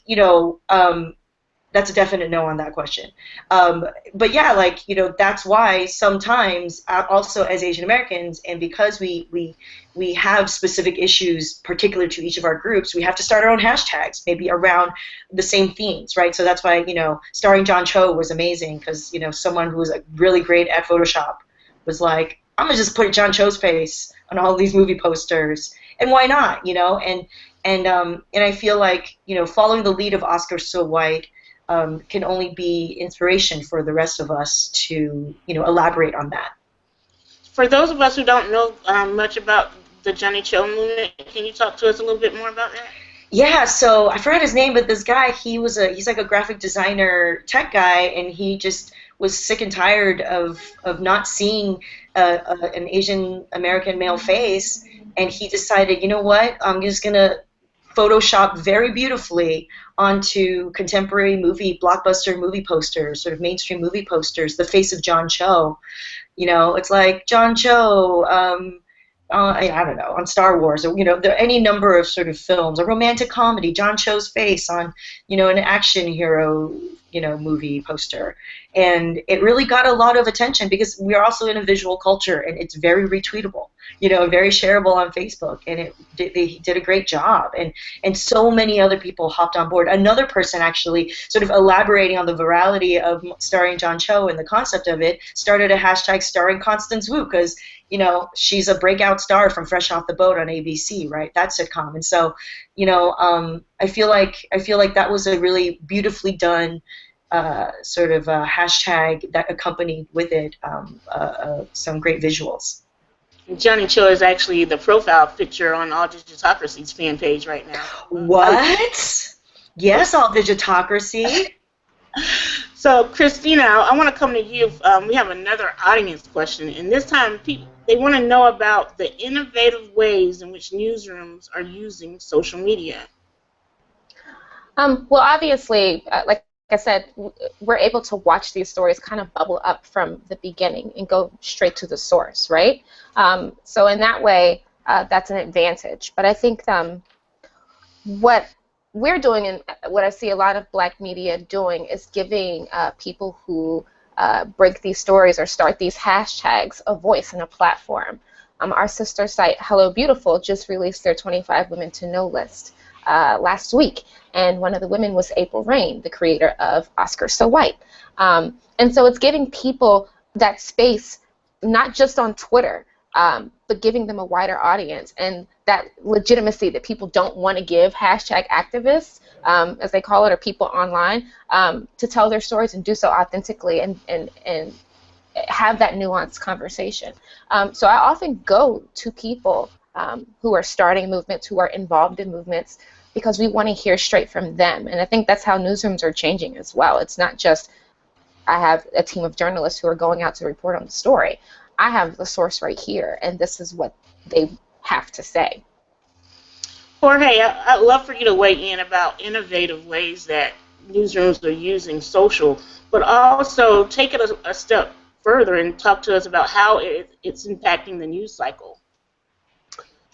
G: that's a definite no on that question. But yeah, that's why sometimes also as Asian Americans, and because we have specific issues particular to each of our groups, we have to start our own hashtags, maybe around the same themes, right? So that's why, starring John Cho was amazing because, someone who was really great at Photoshop was like, I'm going to just put John Cho's face on all these movie posters. And why not, And, And I feel like, following the lead of Oscar So White can only be inspiration for the rest of us to, elaborate on that.
C: For those of us who don't know much about the Johnny Cho movement, can you talk to us a little bit more about that?
G: Yeah, so I forgot his name, but this guy, he's like a graphic designer tech guy, and he just was sick and tired of not seeing an Asian American male face, and he decided, you know what, I'm just gonna Photoshop very beautifully onto contemporary blockbuster movie posters, sort of mainstream movie posters, the face of John Cho. It's like John Cho, I don't know, on Star Wars, or there are any number of sort of films, a romantic comedy, John Cho's face on, an action hero, movie poster, and it really got a lot of attention because we are also in a visual culture, and it's very retweetable, very shareable on Facebook, and they did a great job, and so many other people hopped on board. Another person actually sort of elaborating on the virality of starring John Cho and the concept of it started a hashtag starring Constance Wu because she's a breakout star from Fresh Off the Boat on ABC, right? That sitcom. And so, I feel like that was a really beautifully done sort of hashtag that accompanied with it some great visuals.
C: Johnny Cho is actually the profile picture on All Digitocracy's fan page right now.
G: What? Yes, All Digitocracy.
C: So, Christina, I want to come to you. We have another audience question, and this time they want to know about the innovative ways in which newsrooms are using social media.
E: Well, obviously, like I said, we're able to watch these stories kind of bubble up from the beginning and go straight to the source, right? So in that way, that's an advantage. But I think what we're doing, and what I see a lot of Black media doing, is giving people who break these stories or start these hashtags a voice and a platform. Our sister site, Hello Beautiful, just released their 25 Women to Know list last week, and one of the women was April Rain, the creator of Oscar So White. And so it's giving people that space, not just on Twitter, but giving them a wider audience, and that legitimacy that people don't want to give hashtag activists, as they call it, or people online, to tell their stories and do so authentically and have that nuanced conversation. So I often go to people who are starting movements, who are involved in movements, because we want to hear straight from them. And I think that's how newsrooms are changing as well. It's not just I have a team of journalists who are going out to report on the story. I have the source right here, and this is what they have to say.
C: Jorge, I'd love for you to weigh in about innovative ways that newsrooms are using social, but also take it a step further and talk to us about how it's impacting the news cycle.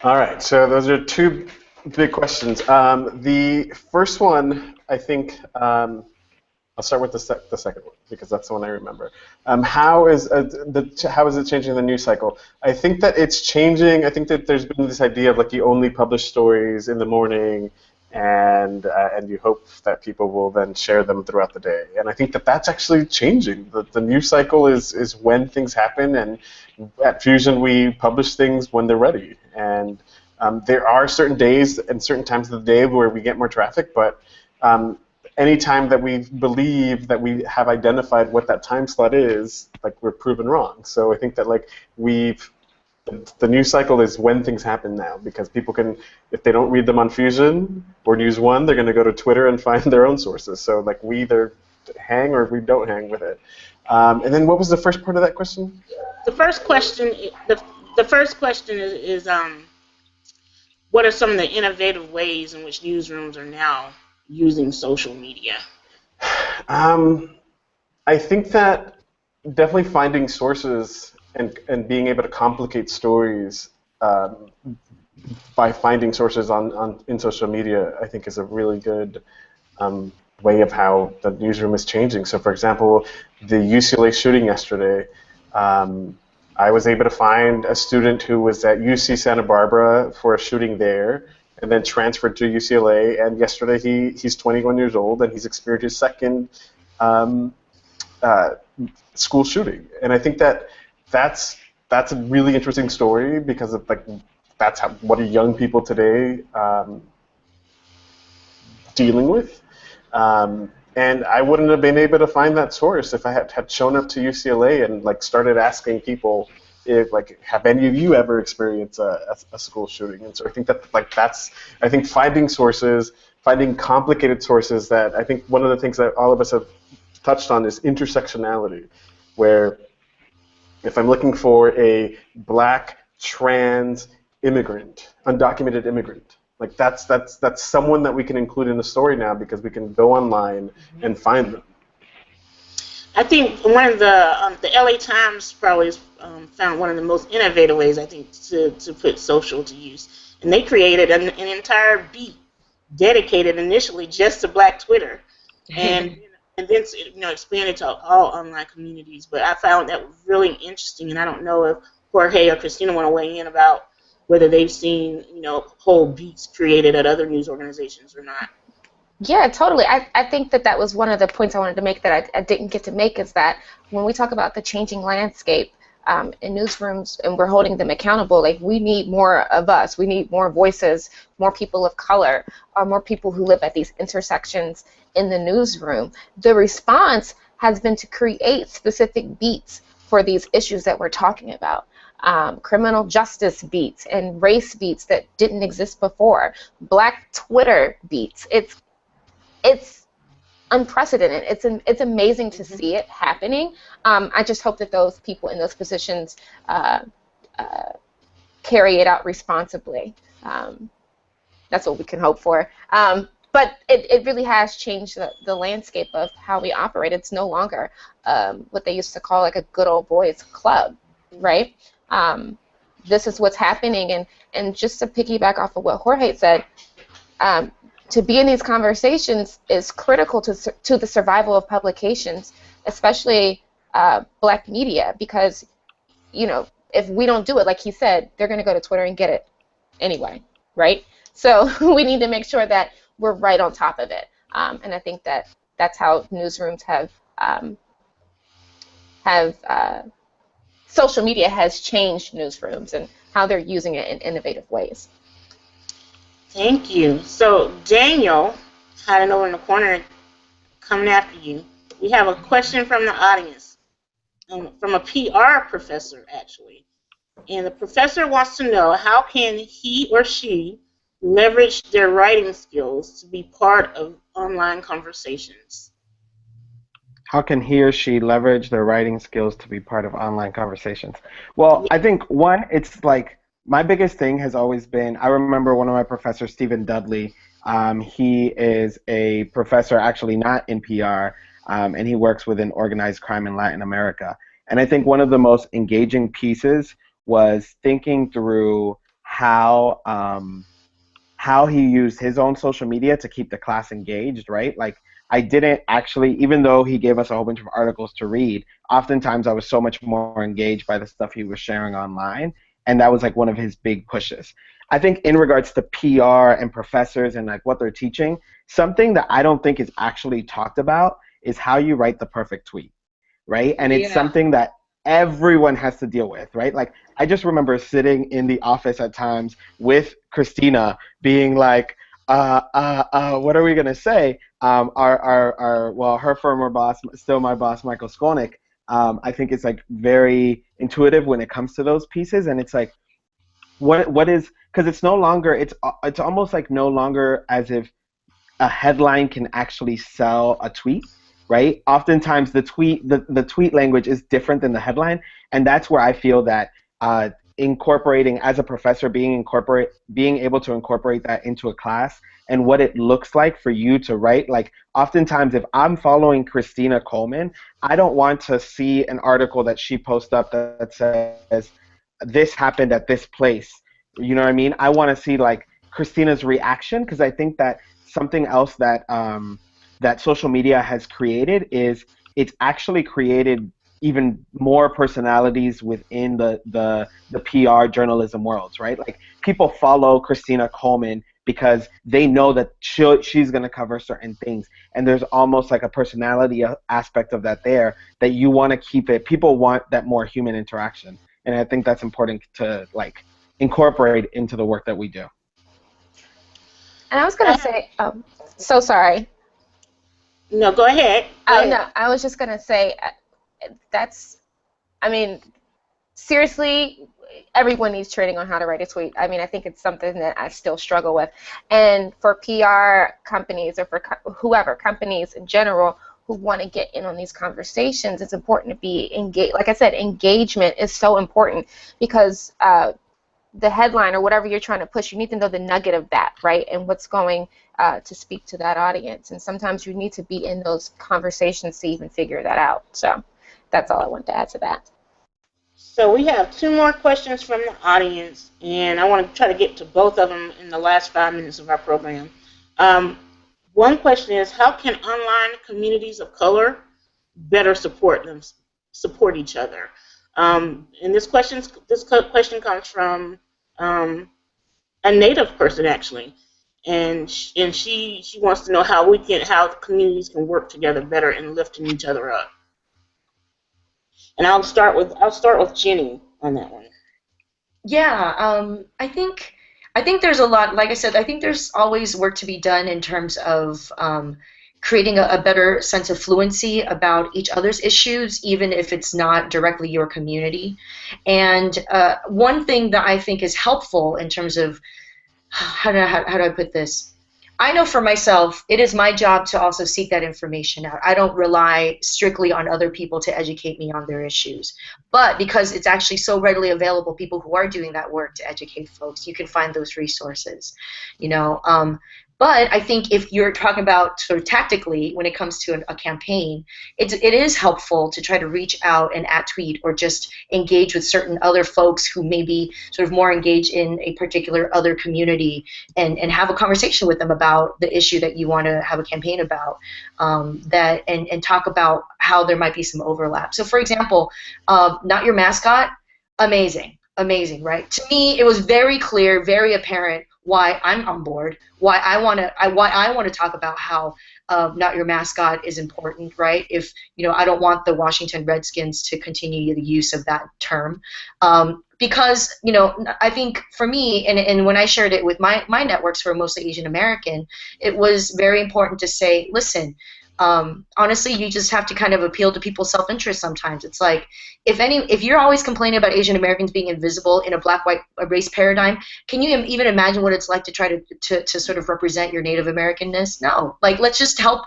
D: All right, so those are two big questions. The first one, I think, I'll start with the second one because that's the one I remember. How is it changing the news cycle? I think that it's changing. I think that there's been this idea of like you only publish stories in the morning, and you hope that people will then share them throughout the day. And I think that that's actually changing. The news cycle is when things happen, and at Fusion we publish things when they're ready. And there are certain days and certain times of the day where we get more traffic, but anytime that we believe that we have identified what that time slot is, like we're proven wrong. So I think that like the news cycle is when things happen now, because people can, if they don't read them on Fusion or News One, they're going to go to Twitter and find their own sources. So like we either hang or we don't hang with it. And then what was the first part of that question?
C: The first question is what are some of the innovative ways in which newsrooms are now using social media?
D: I think that definitely finding sources and being able to complicate stories by finding sources in social media, I think is a really good way of how the newsroom is changing. So for example, the UCLA shooting yesterday, I was able to find a student who was at UC Santa Barbara for a shooting there, and then transferred to UCLA, and yesterday he's 21 years old, and he's experienced his second school shooting. And I think that that's a really interesting story, because of, like, that's what young people today dealing with. And I wouldn't have been able to find that source if I had shown up to UCLA and like started asking people if like, have any of you ever experienced a school shooting? And so I think that I think finding sources, finding complicated sources that I think one of the things that all of us have touched on is intersectionality, where if I'm looking for a black trans immigrant, undocumented immigrant, like that's someone that we can include in the story now because we can go online and find them.
C: I think one of the LA Times probably has found one of the most innovative ways, I think, to put social to use. And they created an entire beat dedicated initially just to Black Twitter. And then expanded to all online communities. But I found that really interesting, and I don't know if Jorge or Christina want to weigh in about whether they've seen, whole beats created at other news organizations or not.
E: Yeah, totally. I think that was one of the points I wanted to make that I didn't get to make, is that when we talk about the changing landscape in newsrooms and we're holding them accountable, like, we need more of us. We need more voices, more people of color, or more people who live at these intersections in the newsroom. The response has been to create specific beats for these issues that we're talking about. Criminal justice beats and race beats that didn't exist before, Black Twitter beats. It's unprecedented. It's amazing to see it happening. I just hope that those people in those positions carry it out responsibly. That's what we can hope for. But it really has changed the landscape of how we operate. It's no longer what they used to call like a good old boys club, right? This is what's happening, and just to piggyback off of what Jorge said, to be in these conversations is critical to the survival of publications, especially Black media, because if we don't do it, like he said, they're going to go to Twitter and get it anyway, right? So we need to make sure that we're right on top of it, and I think that's how newsrooms have social media has changed newsrooms and how they're using it in innovative ways.
C: Thank you. So Daniel, hiding over in the corner, coming after you. We have a question from the audience, from a PR professor, actually. And the professor wants to know, how can he or she leverage their writing skills to be part of online conversations?
F: How can he or she leverage their writing skills to be part of online conversations? Well, I think, one, it's like, my biggest thing has always been, I remember one of my professors, Stephen Dudley, he is a professor actually not in PR, and he works within organized crime in Latin America. And I think one of the most engaging pieces was thinking through how he used his own social media to keep the class engaged, right? Like, I didn't actually, even though he gave us a whole bunch of articles to read, oftentimes I was so much more engaged by the stuff he was sharing online, and that was like one of his big pushes. I think in regards to PR and professors and like what they're teaching, something that I don't think is actually talked about is how you write the perfect tweet, right? And it's something that everyone has to deal with, right? Like, I just remember sitting in the office at times with Christina being like, what are we gonna say? Her former boss, still my boss, Michael Skolnick, I think it's like very intuitive when it comes to those pieces, and it's like, what is, because it's no longer, it's almost like no longer as if a headline can actually sell a tweet, right? Oftentimes the tweet language is different than the headline, and that's where I feel that incorporating, as a professor, being able to incorporate that into a class and what it looks like for you to write. Like, oftentimes if I'm following Christina Coleman, I don't want to see an article that she posts up that says this happened at this place. You know what I mean? I want to see like Christina's reaction, because I think that something else that that social media has created is it's actually created even more personalities within the PR journalism worlds, right? Like, people follow Christina Coleman because they know that she's going to cover certain things, and there's almost like a personality aspect of that there that you want to keep it. People want that more human interaction, and I think that's important to like incorporate into the work that we do.
E: And I was going to say, So sorry.
C: No, go ahead.
E: Oh, no, I was just going to say I mean, seriously, everyone needs training on how to write a tweet. I mean, I think it's something that I still struggle with. And for PR companies or for whoever, companies in general who want to get in on these conversations, it's important to be engaged. Like I said, engagement is so important because the headline or whatever you're trying to push, you need to know the nugget of that, right? And what's going to speak to that audience. And sometimes you need to be in those conversations to even figure that out. So that's all I want to add to that.
C: So we have 2 more questions from the audience, and I want to try to get to both of them in the last 5 minutes of our program. One question is, how can online communities of color better support each other? And this question comes from a Native person actually, and she wants to know how communities can work together better in lifting each other up. And I'll start with Jenny on that one.
G: Yeah, I think there's a lot. Like I said, I think there's always work to be done in terms of creating a better sense of fluency about each other's issues, even if it's not directly your community. And one thing that I think is helpful in terms of how do I put this? I know for myself, it is my job to also seek that information out. I don't rely strictly on other people to educate me on their issues. But because it's actually so readily available, people who are doing that work to educate folks, you can find those resources, you know. But I think if you're talking about sort of tactically when it comes to a campaign, it is helpful to try to reach out and tweet or just engage with certain other folks who may be sort of more engaged in a particular other community and have a conversation with them about the issue that you want to have a campaign about, and talk about how there might be some overlap. So for example, Not Your Mascot, amazing, right? To me, it was very clear, very apparent why I'm on board, why I want to talk about how Not Your Mascot is important, right? If I don't want the Washington Redskins to continue the use of that term, because I think for me, and when I shared it with my networks who are mostly Asian American, it was very important to say, listen. Honestly, you just have to kind of appeal to people's self-interest sometimes. It's like, if you're always complaining about Asian Americans being invisible in a black-white race paradigm, can you even imagine what it's like to try to sort of represent your Native Americanness? No. Like, let's help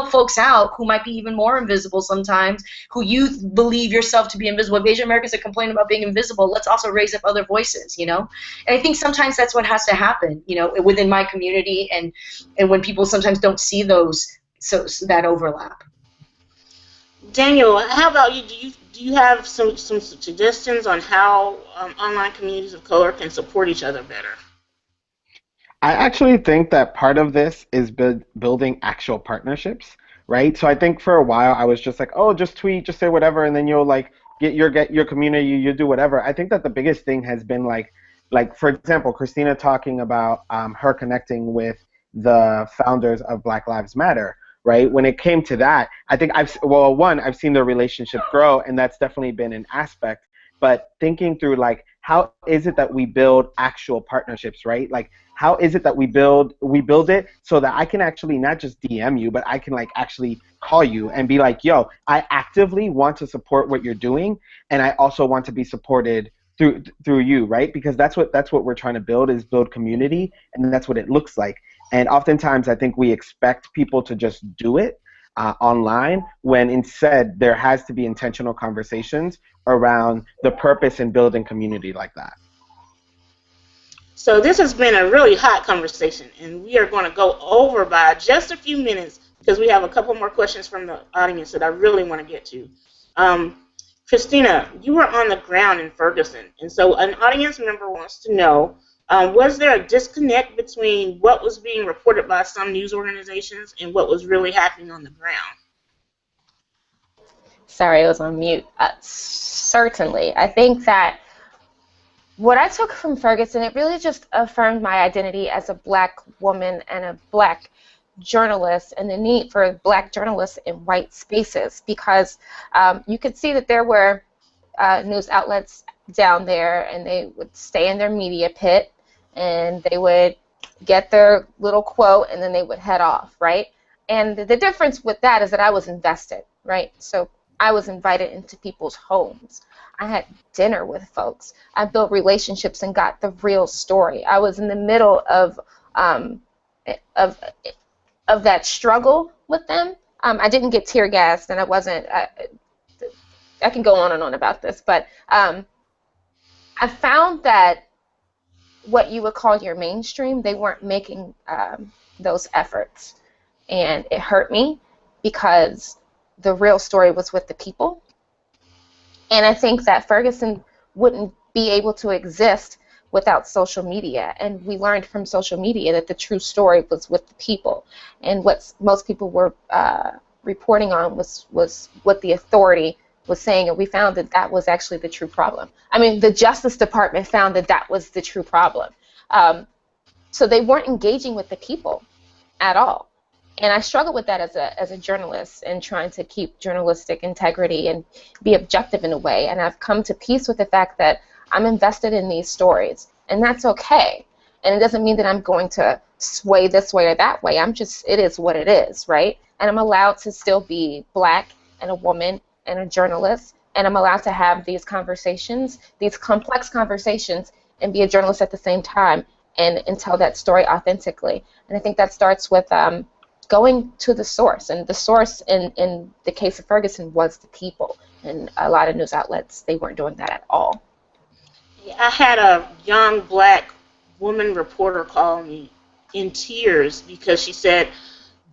G: folks out who might be even more invisible sometimes, who you believe yourself to be invisible. If Asian Americans are complaining about being invisible, let's also raise up other voices, And I think sometimes that's what has to happen, within my community, and when people sometimes don't see those, so that overlap.
C: Daniel, how about you? Do you have some suggestions on how online communities of color can support each other better?
F: I actually think that part of this is building actual partnerships, right? So I think for a while I was just like, oh, just tweet, just say whatever, and then you'll like get your community, you do whatever. I think that the biggest thing has been like for example, Christina talking about her connecting with the founders of Black Lives Matter. Right? When it came to that, I think I've seen their relationship grow, and that's definitely been an aspect. But thinking through like, how is it that we build actual partnerships, right? Like, how is it that we build it so that I can actually not just DM you, but I can like actually call you and be like, yo, I actively want to support what you're doing, and I also want to be supported through you, right? Because that's what we're trying to build community, and that's what it looks like. And oftentimes, I think we expect people to just do it online, when instead there has to be intentional conversations around the purpose in building community like that.
C: So this has been a really hot conversation, and we are going to go over by just a few minutes because we have a couple more questions from the audience that I really want to get to. Christina, you were on the ground in Ferguson, and so an audience member wants to know, was there a disconnect between what was being reported by some news organizations and what was really happening on the ground?
E: Sorry, I was on mute. Certainly. I think that what I took from Ferguson, it really just affirmed my identity as a Black woman and a Black journalist, and the need for Black journalists in white spaces, because you could see that there were news outlets down there, and they would stay in their media pit, and they would get their little quote, and then they would head off, right? And the difference with that is that I was invested, right? So I was invited into people's homes. I had dinner with folks. I built relationships and got the real story. I was in the middle of that struggle with them. I didn't get tear gassed, and I wasn't. I can go on and on about this, but I found that what you would call your mainstream, they weren't making those efforts. And it hurt me because the real story was with the people. And I think that Ferguson wouldn't be able to exist without social media. And we learned from social media that the true story was with the people. And what most people were reporting on was what the authority was saying, and we found that that was actually the true problem. I mean, the Justice Department found that that was the true problem. So they weren't engaging with the people at all. And I struggle with that as a journalist and trying to keep journalistic integrity and be objective in a way. And I've come to peace with the fact that I'm invested in these stories, and that's okay. And it doesn't mean that I'm going to sway this way or that way. It is what it is, right? And I'm allowed to still be Black and a woman and a journalist, and I'm allowed to have these conversations, these complex conversations, and be a journalist at the same time and tell that story authentically. And I think that starts with going to the source, and the source in the case of Ferguson was the people, and a lot of news outlets, they weren't doing that at all.
C: I had a young Black woman reporter call me in tears because she said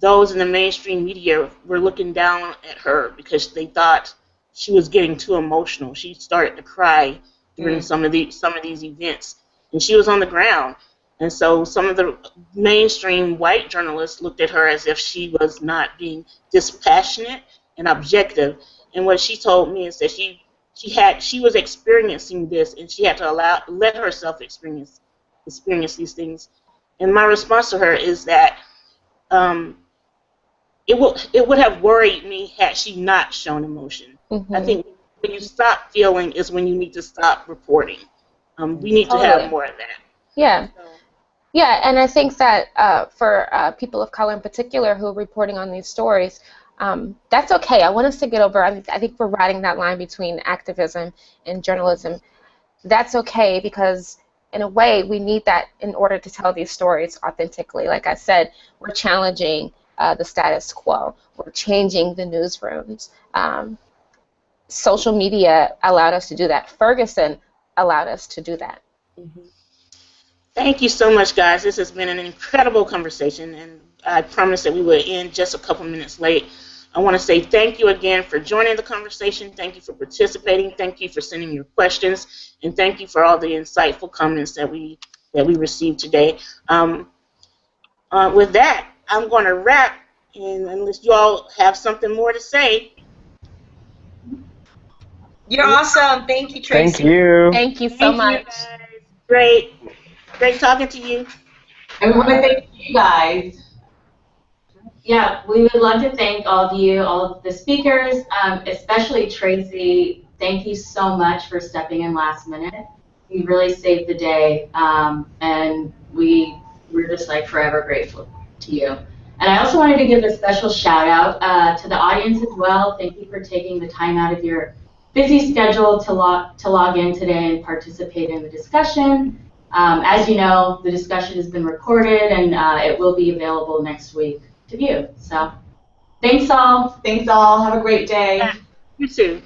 C: those in the mainstream media were looking down at her because they thought she was getting too emotional. She started to cry during some of these events, and she was on the ground. And so some of the mainstream white journalists looked at her as if she was not being dispassionate and objective. And what she told me is that she was experiencing this, and she had to let herself experience these things. And my response to her is that it would have worried me had she not shown emotion. Mm-hmm. I think when you stop feeling is when you need to stop reporting. We need to have more of that.
E: Yeah. So. Yeah, and I think that for people of color in particular who are reporting on these stories, that's okay. I want us to get over, I think we're riding that line between activism and journalism. That's okay because in a way we need that in order to tell these stories authentically. Like I said, we're challenging the status quo. We're changing the newsrooms. Social media allowed us to do that. Ferguson allowed us to do that.
C: Mm-hmm. Thank you so much, guys. This has been an incredible conversation, and I promised that we would end just a couple minutes late. I want to say thank you again for joining the conversation. Thank you for participating. Thank you for sending your questions, and thank you for all the insightful comments that we received today. With that, I'm going to wrap, and unless you all have something more to say.
G: You're awesome. Thank you, Tracy.
F: Thank you.
E: Thank you so much.
C: You guys. Great talking to you.
B: And we want to thank you guys.
A: Yeah, we would love to thank all of you, all of the speakers, especially Tracy. Thank you so much for stepping in last minute. You really saved the day, and we're just like forever grateful to you. And I also wanted to give a special shout out to the audience as well. Thank you for taking the time out of your busy schedule to log in today and participate in the discussion. As you know, the discussion has been recorded, and it will be available next week to view. So thanks all.
B: Thanks all. Have a great day.
C: You too.